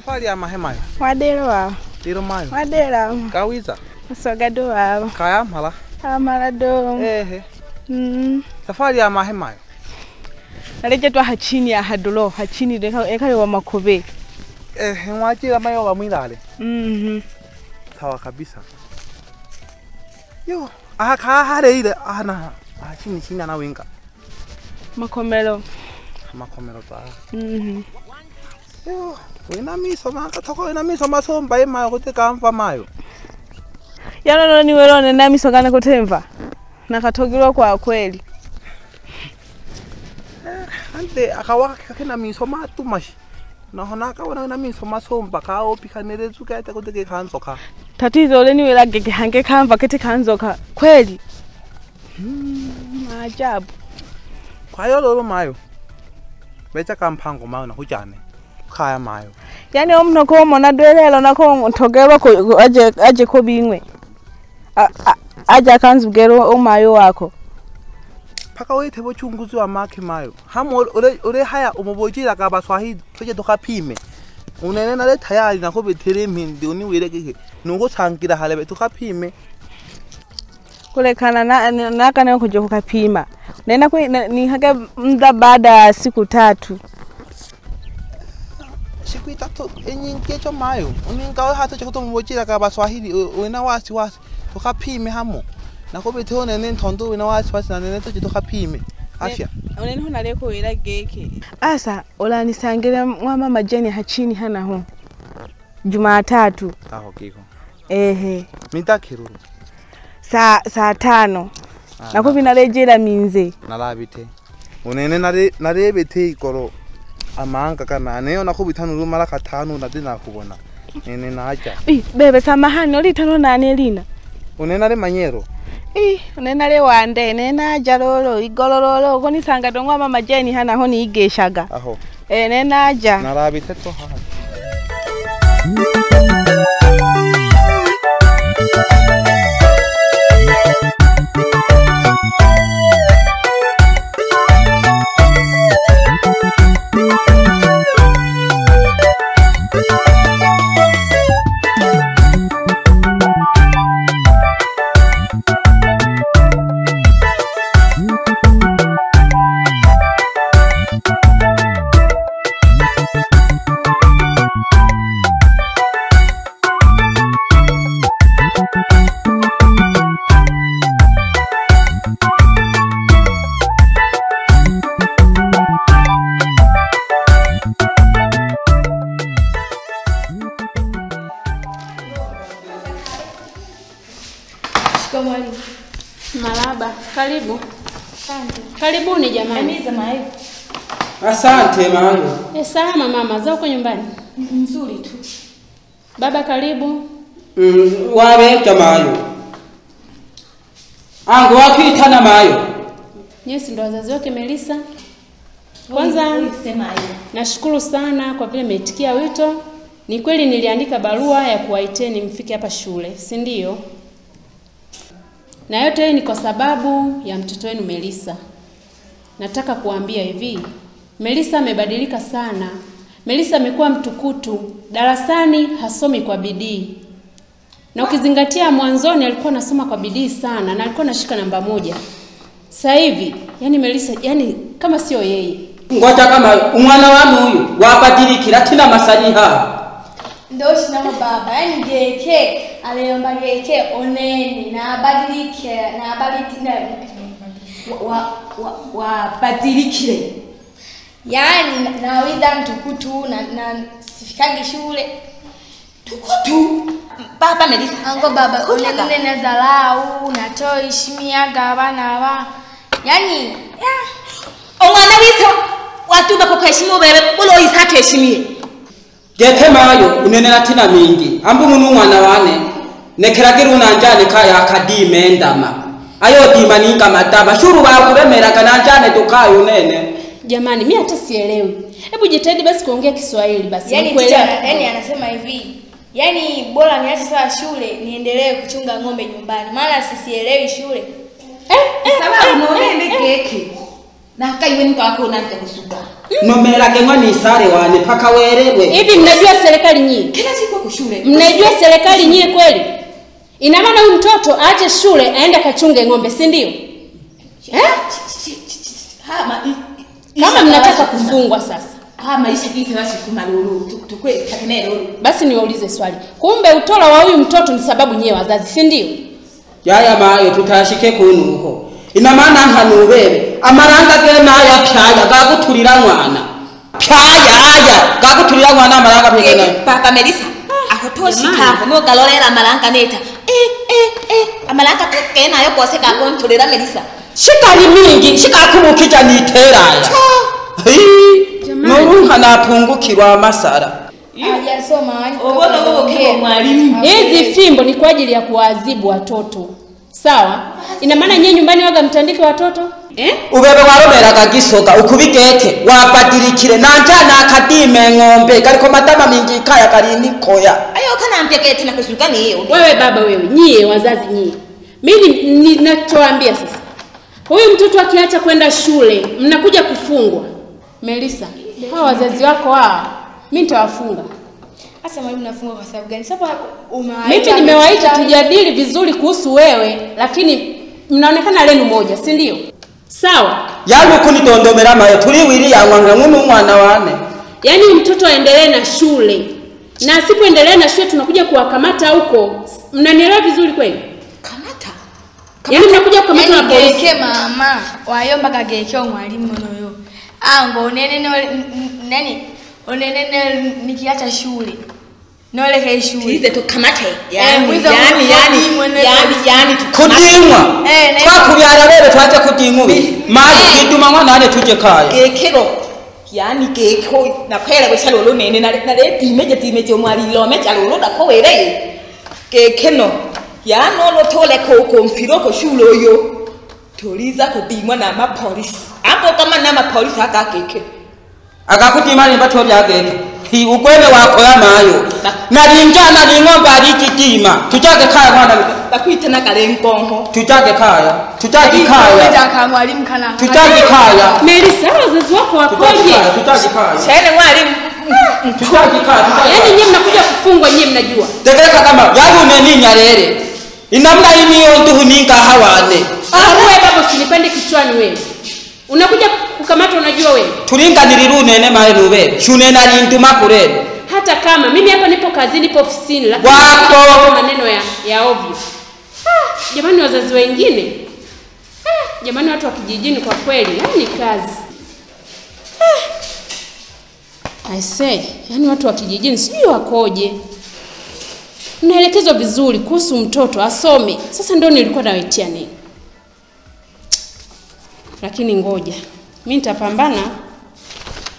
Safari ya mahema. Wadela. Diro mayo. Wadela. Kawiza. Sogado wa. Kaya mala. Amala do. Safari ya mahema. Naleje tu hachini ya hadulo, hachini ekale wa makobe. Mwachira mayo wa mwilale. Sawa kabisa. Yo, hare ile ana chini na winga. Makomelo. Makomelo ta. Yo, wena miso makatoko wena miso masomba emayo kuti kamva mayo. Yalo ni welone na miso kana kutemva. Nakatogirwa kwa kweli. Ande akawaka kena miso matumashi. Nahona kaona na miso masomba kao pikanerezu kaita kuti kanzoka. Tatizo leni wela gege hange kamva kiti kanzoka kweli. Ajabu. Kwa hiyo lolo mayo. Becha kampango mayo na kujane. Kaya mayo. Yani omno ko mona dwelelo nako ntogerwa ko aje ko bingwe. Aja kanzugero omayo wako. Paka wete bochunguzi wa make mayo. Hamo ore haya umubojira ka baswahili tuje tukapime. Unene na le tayari nako betere mindi uni wireke nuko sangira hale tukapime. Kulekana na kana kuje kukapima. Nenda ni hage mda baada siku 3. Siku 3 enyingecho mayo. Uninga hata cho kutomubojira ka baswahili wena wasi tukapime hamo. Nako betere nene ntondo wena wasi na nene tuje tukapime. Afya. Unene hona leko ila geke. Asa olanisangire mama majani hachini hana ho. Jumatatu. Aho kiko. Mitakiruru. Saa 5. Nako binarejera minze. Nalabite. Unene narebete ikoro amanga kana neyo nako bitanuru mara 5 nadina kubona. Nene naja. Bebe samahani oli 5 nane lina. Unene ale manyero. Unene ale wande nena jalolo igolololo koni sanga dongwa mama jeni hana ho ni igeshaga. Aho. Nena aja. Nalabite to ha. Malaba, karibu. Asante. Karibuni jamani. Asante mayo. Salama mama, za uko nyumbani? Nzuri tu. Baba karibu. Wabecha mayo. Angu wakitana mayo. Yes, ndo wazazi wake Melissa. Kwanza nashukuru sana kwa vile mmetikia wito. Ni kweli niliandika barua ya kuwaiteni mfike hapa shule, si ndio? Na yote hii ni kwa sababu ya mtoto wenu Melissa. Nataka kuambia hivi, Melissa amebadilika sana. Melissa amekuwa mtukutu, darasani hasomi kwa bidii. Na ukizingatia mwanzoni alikuwa anasoma kwa bidii sana na alikuwa anashika namba 1. Sasa hivi, yani Melissa, yani kama sio yeye. Ngoja kama umwana wangu huyu wabadilika tina masaliha. Ndoshi na baba, yani geke, aliyomba geke oneni na badilike wabadilikile. Yani nawida mtukutu na sifikagi shule. Tukutu. Baba Melissa. Ango baba, onene na dharau, natoishimiaga abana aba. Yani, omwana wito watuba ko kweshimwe bebe bulo isate eshimie. Geke mayo unene natina mingi. Ambu munu mwana wane nekeragira unanjane kaya akadime ndama. Ayo dima ninga mataba shuru bakuremera kananjane tukayo nene. Jamani mimi hata sielewi. Hebu jitahidi basi kuongea Kiswahili basi. Yani yani anasema hivi. Yani bora niache sawa shule niendelee kuchunga ng'ombe nyumbani. Maana sisielewi shule. Sababu unaende keke. Na kaiwe nika wako unanita kusuka. Nomera kengwa ni sare wane paka werewe. Hivi mnajua serikali nyie? Kila siku kwa shule. Mnajua serikali nyie kweli? Ina maana huyu mtoto aache shule aende akachunge ng'ombe, si ndio? Kama mnataka kufungwa sasa. Maisha hivi basi kumalulu tukwe takenero. Basi niwaulize swali. Kumbe utoro wa huyu mtoto ni sababu nyie wazazi, si ndio? Yaya mayo tutashike kunu huko. Ina maana hanu wewe amaranga gena ya pyaya gagutulira mwana. Pyaya gagutulira mwana amaranga pekena. Papa Melissa akotoshika no galorera amaranga neta. Amaranga kena yo kose gakontulira Melissa. Shikari mingi shikakumukija niteraya. Nurunka napungukirwa amasara. Hajasoma Obona wowe kwa mwalimu. Hizi fimbo ni kwa ajili ya kuadhibu watoto. Sawa? Ina maana nyinyi nyumbani waga mtandike watoto? Ubebe waromera kagisoka ukubigeke wabadirikire nanjana akadime ng'ombe kariko matama mingi kaya kari nikoya. Ayo kana mpekete na kusukani hiyo. Wewe baba wewe, nyie wazazi nyie. Mimi ninachowaambia sasa. Huyu mtoto akiacha kwenda shule, mnakuja kufungwa. Melissa, hao wazazi wako mimi nitawafunga. Sasa mwalimu nafunga kwa sababu gani? Sasa Mimi nimewaita tujadili vizuri kuhusu wewe, lakini mnaonekana lenu moja, si ndio? Sawa? Yaani kunitondomera mayo tuliwiri yangwanga ngunu mwana wane. Yaani mtoto aendelee na shule. Na asipoendelea na shule tunakuja kuwakamata huko. Mnanielewa vizuri kweli? Kamata. Yaani mnakuja kukamata na polisi. Geke mama, wayomba kageke mwalimu noyo. Ango nani? Onene nikiacha shule. Noleke shule. Hize tukamate. Yani kudimwa. Kwa kubyara wewe twaje kudimwa. Maji kiduma mwana ane tuje kaya. Gekero. Yani geko nakwera gwechalolo nene na timeje omwali lome chalolo dako wereye. Gekeno. Yano no tole ko mfiro ko shule oyo. Tuliza kudimwa na mapolisi. Hapo kama na mapolisi akakeke. Akakutima ni bato byageke. Hi ukweme wako ya mayo. Nalinjana lingomba alikitima. Tujage kaya mwana bakwita na kalengongo. Tujage kaya. Tujage mwalimu kana. Tujage kaya. Melissa, wazazi wako wakoje? Tujage kaya. Shene mwalimu. Tujage kaya. Yaani nyinyi mnakuja kufungwa nyinyi mnajua. Tegereka kama yaani umeninya rere. Inamna hii ndio ninga hawane. Wewe baba usinipande kichwani wewe. Unakuja kukamata unajua wewe. Tulinga nilirune ene male nube. Shune na linduma kurebe. Hata kama mimi hapa nipo kazini nipo ofisini lakini wako maneno ya ovyo. Jamani wazazi wengine. Jamani watu wa kijijini kwa kweli, yani kazi. I say, yani watu wa kijijini sijui wakoje. Mnaelekezwa vizuri kuhusu mtoto asome. Sasa ndio nilikuwa nawaitia nini. Lakini ngoja. Mimi nitapambana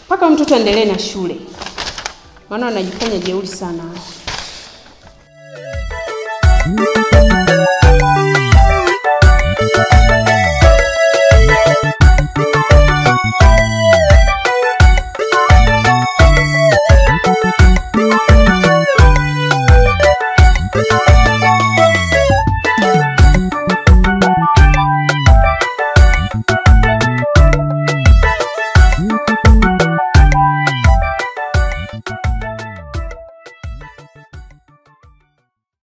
mpaka mtoto aendelee na shule. Maana anajifanya jeuri sana.